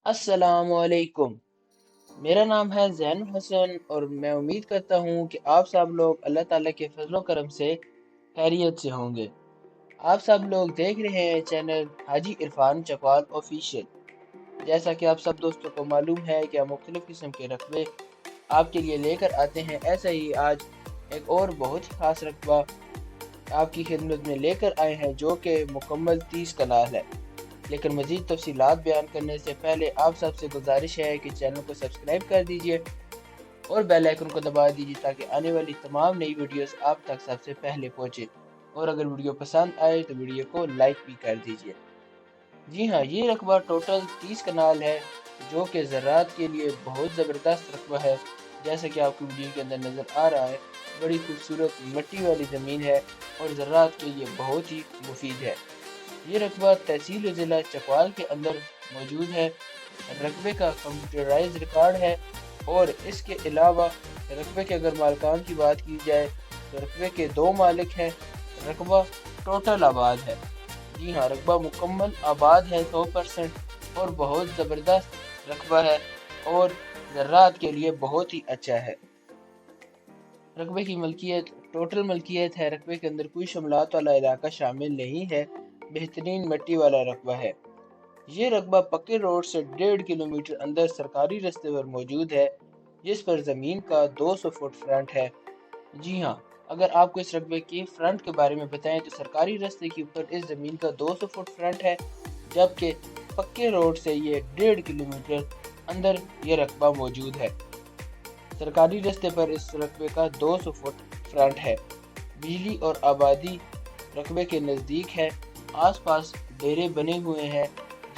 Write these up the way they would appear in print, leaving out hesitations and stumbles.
अस्सलामुअलैकुम। मेरा नाम है ज़ैनुल हसन और मैं उम्मीद करता हूँ कि आप सब लोग अल्लाह ताला के फजलो करम से खैरियत से होंगे। आप सब लोग देख रहे हैं चैनल हाजी इरफान चकवाल ऑफिशियल। जैसा कि आप सब दोस्तों को मालूम है कि हम मुख्तलिफ किस्म के रकबे आपके लिए लेकर आते हैं, ऐसा ही आज एक और बहुत ही खास रकबा आपकी खिदमत में लेकर आए हैं जो कि मुकम्मल 30 कनाल है। लेकिन मज़ीद तफसीलात बयान करने से पहले आप सबसे गुजारिश है कि चैनल को सब्सक्राइब कर दीजिए और बेल आइकन को दबा दीजिए ताकि आने वाली तमाम नई वीडियोस आप तक सबसे पहले पहुंचे। और अगर वीडियो पसंद आए तो वीडियो को लाइक भी कर दीजिए। जी हाँ, ये रकबा टोटल 30 कनाल है जो कि ज़राअत के लिए बहुत ज़बरदस्त रकबा है। जैसा कि आपको वीडियो के अंदर नज़र आ रहा है, बड़ी खूबसूरत मिट्टी वाली ज़मीन है और ज़राअत के लिए बहुत ही मुफीद है। ये रकबा तहसील ज़िला चकवाल के अंदर मौजूद है। रकबे का कंप्यूटराइज रिकॉर्ड है और इसके अलावा रकबे के अगर मालिकान की बात की जाए तो रकबे के 2 मालिक हैं। रकबा टोटल आबाद है। जी हाँ, रकबा मुकम्मल आबाद है 100% और बहुत ज़बरदस्त रकबा है और ज़राअत के लिए बहुत ही अच्छा है। रकबे की मलकियत टोटल मलकियत है। रकबे के अंदर कोई शमलात वाला इलाका शामिल नहीं है। बेहतरीन मिट्टी वाला रकबा है। ये रकबा पक्के रोड से 1.5 किलोमीटर अंदर सरकारी रास्ते पर मौजूद है जिस पर ज़मीन का 200 फुट फ्रंट है। जी हाँ, अगर आपको इस रकबे के फ्रंट के बारे में बताएं तो सरकारी रास्ते के ऊपर इस ज़मीन का 200 फुट फ्रंट है, जबकि पक्के रोड से ये 1.5 किलोमीटर अंदर ये रकबा मौजूद है। सरकारी रास्ते पर इस रकबे का 200 फुट फ्रंट है। बिजली और आबादी रकबे के नज़दीक है। आसपास डेरे बने हुए हैं।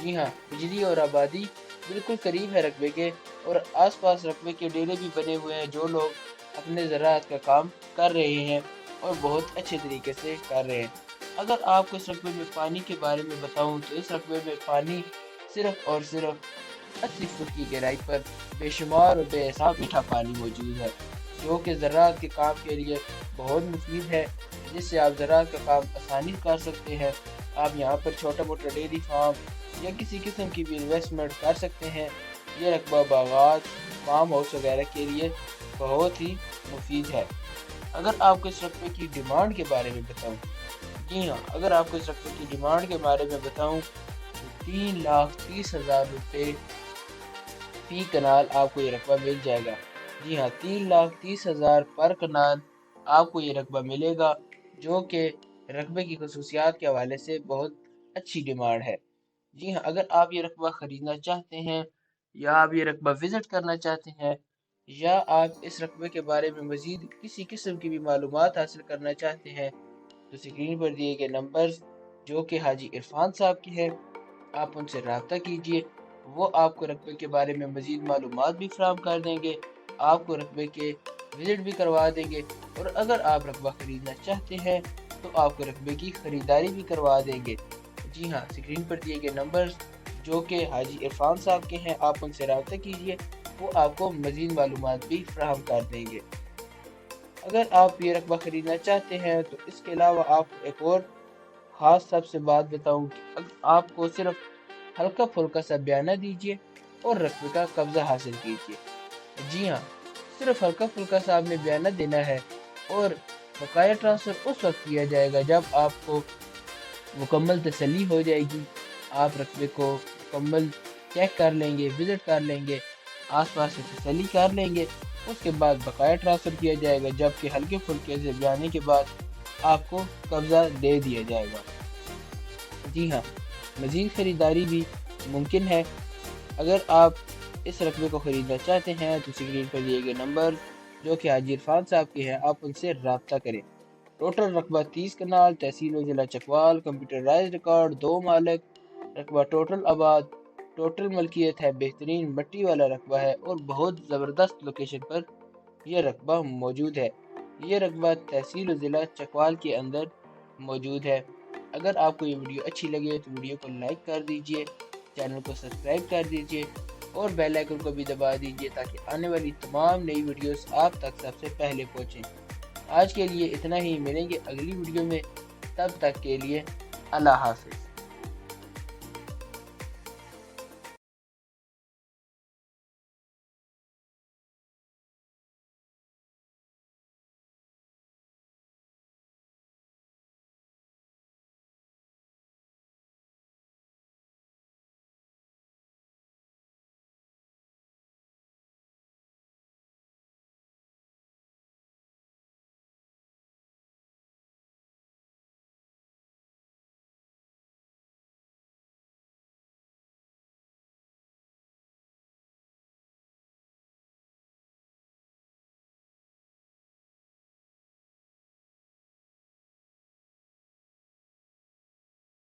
जी हाँ, बिजली और आबादी बिल्कुल करीब है रकबे के और आसपास रकबे के डेरे भी बने हुए हैं जो लोग अपने ज़राअत का काम कर रहे हैं और बहुत अच्छे तरीके से कर रहे हैं। अगर आपको इस रकबे में पानी के बारे में बताऊं तो इस रकबे में पानी सिर्फ और सिर्फ 80 फुट की गहराई पर बेशुमार और बेहिसाब मीठा पानी मौजूद है जो कि ज़राअत के काम के लिए बहुत मुफीद है, जिससे आप ज़राअत का काम आसानी से कर सकते हैं। आप यहाँ पर छोटा मोटा डेयरी फार्म या किसी किस्म की भी इन्वेस्टमेंट कर सकते हैं। ये रकबा बागात, फार्म हाउस वगैरह के लिए बहुत ही मुफीद है। अगर आपको इस रकबे की डिमांड के बारे में बताऊं, जी हाँ, अगर आपको इस रकबे की डिमांड के बारे में बताऊं तो 3,30,000 रुपये फी कनाल आपको ये रकबा मिल जाएगा। जी हाँ, 3,30,000 पर कनाल आपको ये रकबा मिलेगा जो कि रकबे की खसूसियात के हवाले से बहुत अच्छी डिमांड है। जी हाँ, अगर आप ये रकबा ख़रीदना चाहते हैं या आप ये रकबा विज़िट करना चाहते हैं या आप इस रकबे के बारे में मज़ीद किसी किस्म की भी मालूमात हासिल करना चाहते हैं तो स्क्रीन पर दिए गए नंबर्स जो कि हाजी इरफान साहब के हैं, आप उनसे रब्ता कीजिए। वो आपको रकबे के बारे में मज़ीद मालूमात भी फराहम कर देंगे, आपको रकबे के विज़िट भी करवा देंगे और अगर आप रकबा ख़रीदना चाहते हैं तो आपको रकबे की ख़रीदारी भी करवा देंगे। जी हाँ, स्क्रीन पर दिए गए नंबर्स जो कि हाजी इरफान साहब के हैं, आप उनसे रब्ता कीजिए, वो आपको मज़ीद मालूमात भी फराहम कर देंगे। अगर आप ये रकबा ख़रीदना चाहते हैं तो इसके अलावा आपको एक और ख़ास सबसे बात बताऊं कि आपको सिर्फ हल्का फुल्का सा बयाना दीजिए और रकबे का कब्ज़ा हासिल कीजिए। जी हाँ, सिर्फ हल्का फुल्का सा आपने बयाना देना है और बकाया ट्रांसफ़र उस वक्त किया जाएगा जब आपको मुकम्मल तसल्ली हो जाएगी। आप रकबे को मुकम्मल चेक कर लेंगे, विज़िट कर लेंगे, आसपास से तसल्ली कर लेंगे, उसके बाद बकाया ट्रांसफ़र किया जाएगा, जबकि हल्के फुल्के से जाने के बाद आपको कब्ज़ा दे दिया जाएगा। जी हाँ, मज़ीद ख़रीदारी भी मुमकिन है। अगर आप इस रकबे को ख़रीदना चाहते हैं तो स्क्रीन पर दिए गए नंबर जो कि हाजी इरफान साहब के हैं, आप उनसे रब्ता करें। टोटल रकबा 30 कनाल, तहसील ज़िला चकवाल, कंप्यूटराइज रिकॉर्ड, 2 मालिक, रकबा टोटल आबाद, टोटल मलकियत है, बेहतरीन मिट्टी वाला रकबा है और बहुत ज़बरदस्त लोकेशन पर यह रकबा मौजूद है। ये रकबा तहसील ज़िला चकवाल के अंदर मौजूद है। अगर आपको ये वीडियो अच्छी लगे तो वीडियो को लाइक कर दीजिए, चैनल को सब्सक्राइब कर दीजिए और बेल आइकन को भी दबा दीजिए ताकि आने वाली तमाम नई वीडियोस आप तक सबसे पहले पहुँचें। आज के लिए इतना ही, मिलेंगे अगली वीडियो में, तब तक के लिए अल्लाह हाफ़िज़।